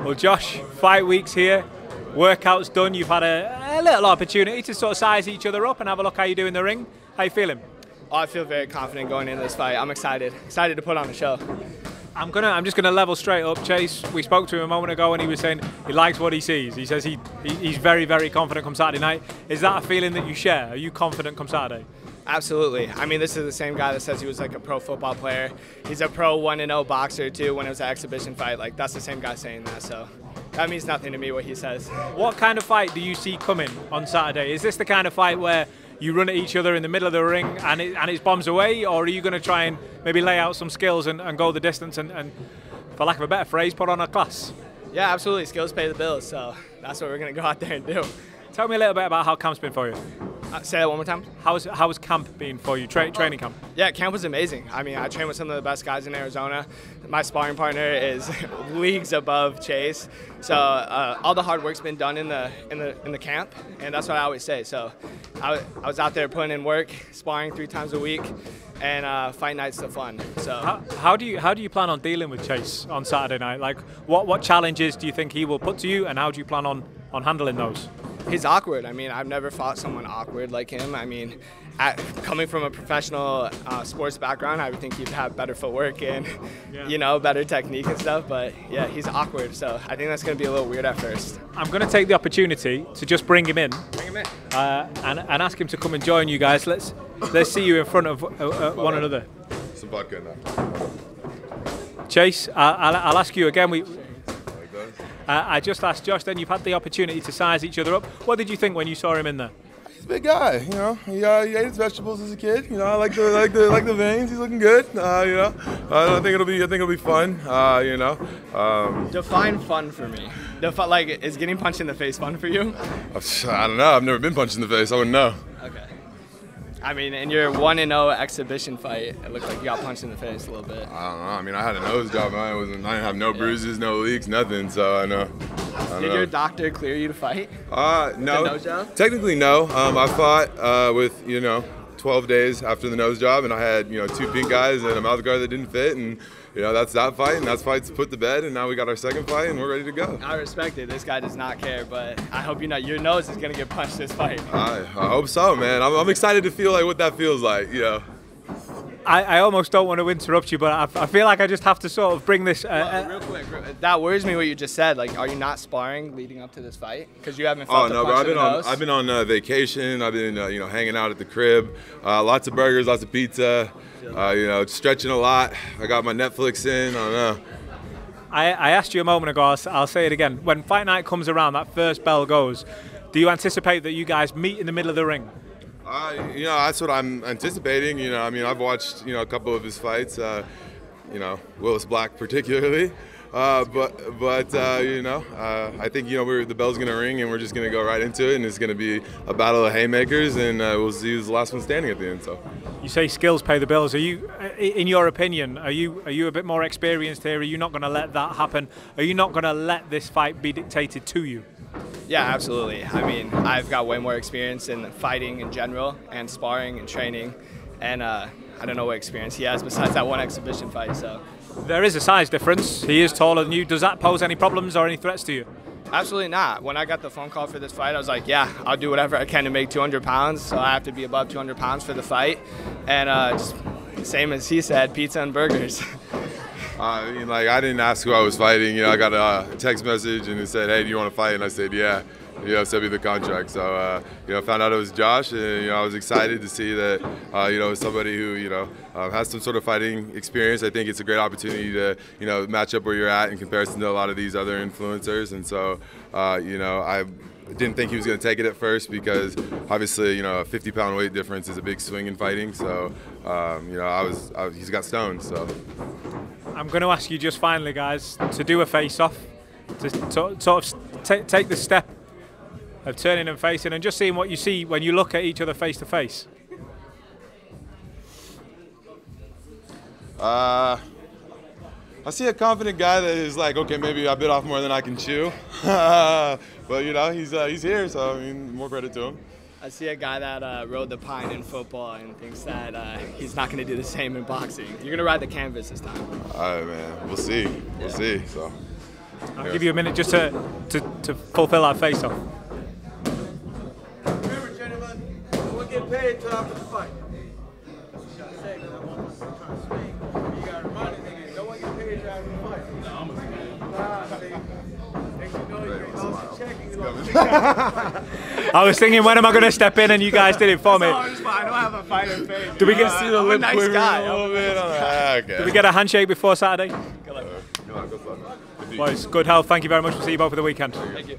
Well, Josh, fight week's here, workouts done. You've had a little opportunity to sort of size each other up and have a look how you do in the ring. How you feeling? Oh, I feel very confident going into this fight. I'm excited to put on a show. I'm just gonna level straight up. Chase, we spoke to him a moment ago and he was saying he likes what he sees. He says he's very, very confident come Saturday night. Is that a feeling that you share? Are you confident come Saturday? Absolutely. I mean, this is the same guy that says he was like a pro football player. He's a pro 1-0 boxer too when it was an exhibition fight. Like, that's the same guy saying that, so that means nothing to me what he says. What kind of fight do you see coming on Saturday? Is this the kind of fight where you run at each other in the middle of the ring and it's bombs away, or are you going to try and maybe lay out some skills and go the distance and, for lack of a better phrase, put on a class? Yeah, absolutely. Skills pay the bills, so that's what we're going to go out there and do. Tell me a little bit about how camp's been for you. Say that one more time. How's camp been for you, training camp? Yeah, camp was amazing. I mean, I trained with some of the best guys in Arizona. My sparring partner is leagues above Chase. So all the hard work's been done in the camp, and that's what I always say. So I was out there putting in work, sparring 3 times a week, and fight night's the fun. So how do you plan on dealing with Chase on Saturday night? Like, what challenges do you think he will put to you, and how do you plan on handling those? He's awkward. I mean, I've never fought someone awkward like him. I mean, coming from a professional sports background, I would think he'd have better footwork and, you know, better technique and stuff. But yeah, he's awkward. So I think that's going to be a little weird at first. I'm going to take the opportunity to just bring him in. Bring him in. And ask him to come and join you guys. Let's see you in front of one another. Some vodka now. Chase, I'll ask you again. I just asked Josh, then you've had the opportunity to size each other up. What did you think when you saw him in there? He's a big guy, you know. He ate his vegetables as a kid. You know, I like the veins. He's looking good. You know, I think it'll be fun. You know. Define fun for me. Like, is getting punched in the face fun for you? I don't know. I've never been punched in the face. I wouldn't know. Okay. I mean, in your 1-0 exhibition fight, it looked like you got punched in the face a little bit. I don't know. I mean, I had a nose job. I didn't have no bruises, no leaks, nothing. So I know. Did your doctor clear you to fight? No. The nose job? Technically, no. I fought with 12 days after the nose job, and I had 2 pink eyes and a mouth guard that didn't fit, and that's that fight, and that fight's put to bed, and now we got our second fight, and we're ready to go. I respect it. This guy does not care, but I hope your nose is gonna get punched this fight. I hope so, man. I'm excited to feel like what that feels like. I almost don't want to interrupt you, but I feel like I just have to sort of bring this. Real quick, that worries me what you just said. Like, are you not sparring leading up to this fight? Because you haven't felt the punch in the nose? I've been on vacation. I've been hanging out at the crib. Lots of burgers, lots of pizza. Stretching a lot. I got my Netflix in. I don't know. I asked you a moment ago. I'll say it again. When fight night comes around, that first bell goes. Do you anticipate that you guys meet in the middle of the ring? That's what I'm anticipating. I mean, I've watched a couple of his fights. Willis Black particularly. I think the bell's gonna ring and we're just gonna go right into it, and it's gonna be a battle of haymakers, and we'll see who's the last one standing at the end. So, you say skills pay the bills. Are you, in your opinion, are you a bit more experienced here? Are you not gonna let that happen? Are you not gonna let this fight be dictated to you? Yeah, absolutely. I mean, I've got way more experience in fighting in general and sparring and training, and I don't know what experience he has besides that one exhibition fight. So there is a size difference. He is taller than you. Does that pose any problems or any threats to you? Absolutely not. When I got the phone call for this fight, I was like, yeah, I'll do whatever I can to make 200 pounds. So I have to be above 200 pounds for the fight, and just same as he said, pizza and burgers. I didn't ask who I was fighting. I got a text message and it said, "Hey, do you want to fight?" And I said, "Yeah." Sent me the contract. So, found out it was Josh, and I was excited to see that, somebody who, has some sort of fighting experience. I think it's a great opportunity to, match up where you're at in comparison to a lot of these other influencers. And so, I didn't think he was going to take it at first because obviously, a 50-pound weight difference is a big swing in fighting. So, he's got stones. So. I'm going to ask you just finally, guys, to do a face-off, to sort of take the step of turning and facing and just seeing what you see when you look at each other face to face. I see a confident guy that is like, okay, maybe I bit off more than I can chew. But he's here, so I mean, more credit to him. I see a guy that rode the pine in football and thinks that he's not going to do the same in boxing. You're going to ride the canvas this time. All right, man. We'll see. We'll see. So. I'll give you a minute just to fulfill that face-off. Remember, gentlemen, we'll get paid until after the fight. That's what you gotta say, because I want to try to speak. You gotta remind the niggas, no one get paid until after the fight. I was thinking, when am I going to step in, and you guys did it for me. I don't have a fighter face. Do we get See the lip nice quivering guy. a little bit. Okay. Do we get a handshake before Saturday? Go for it. Boys, good health. Thank you very much. We'll see you both for the weekend. Thank you.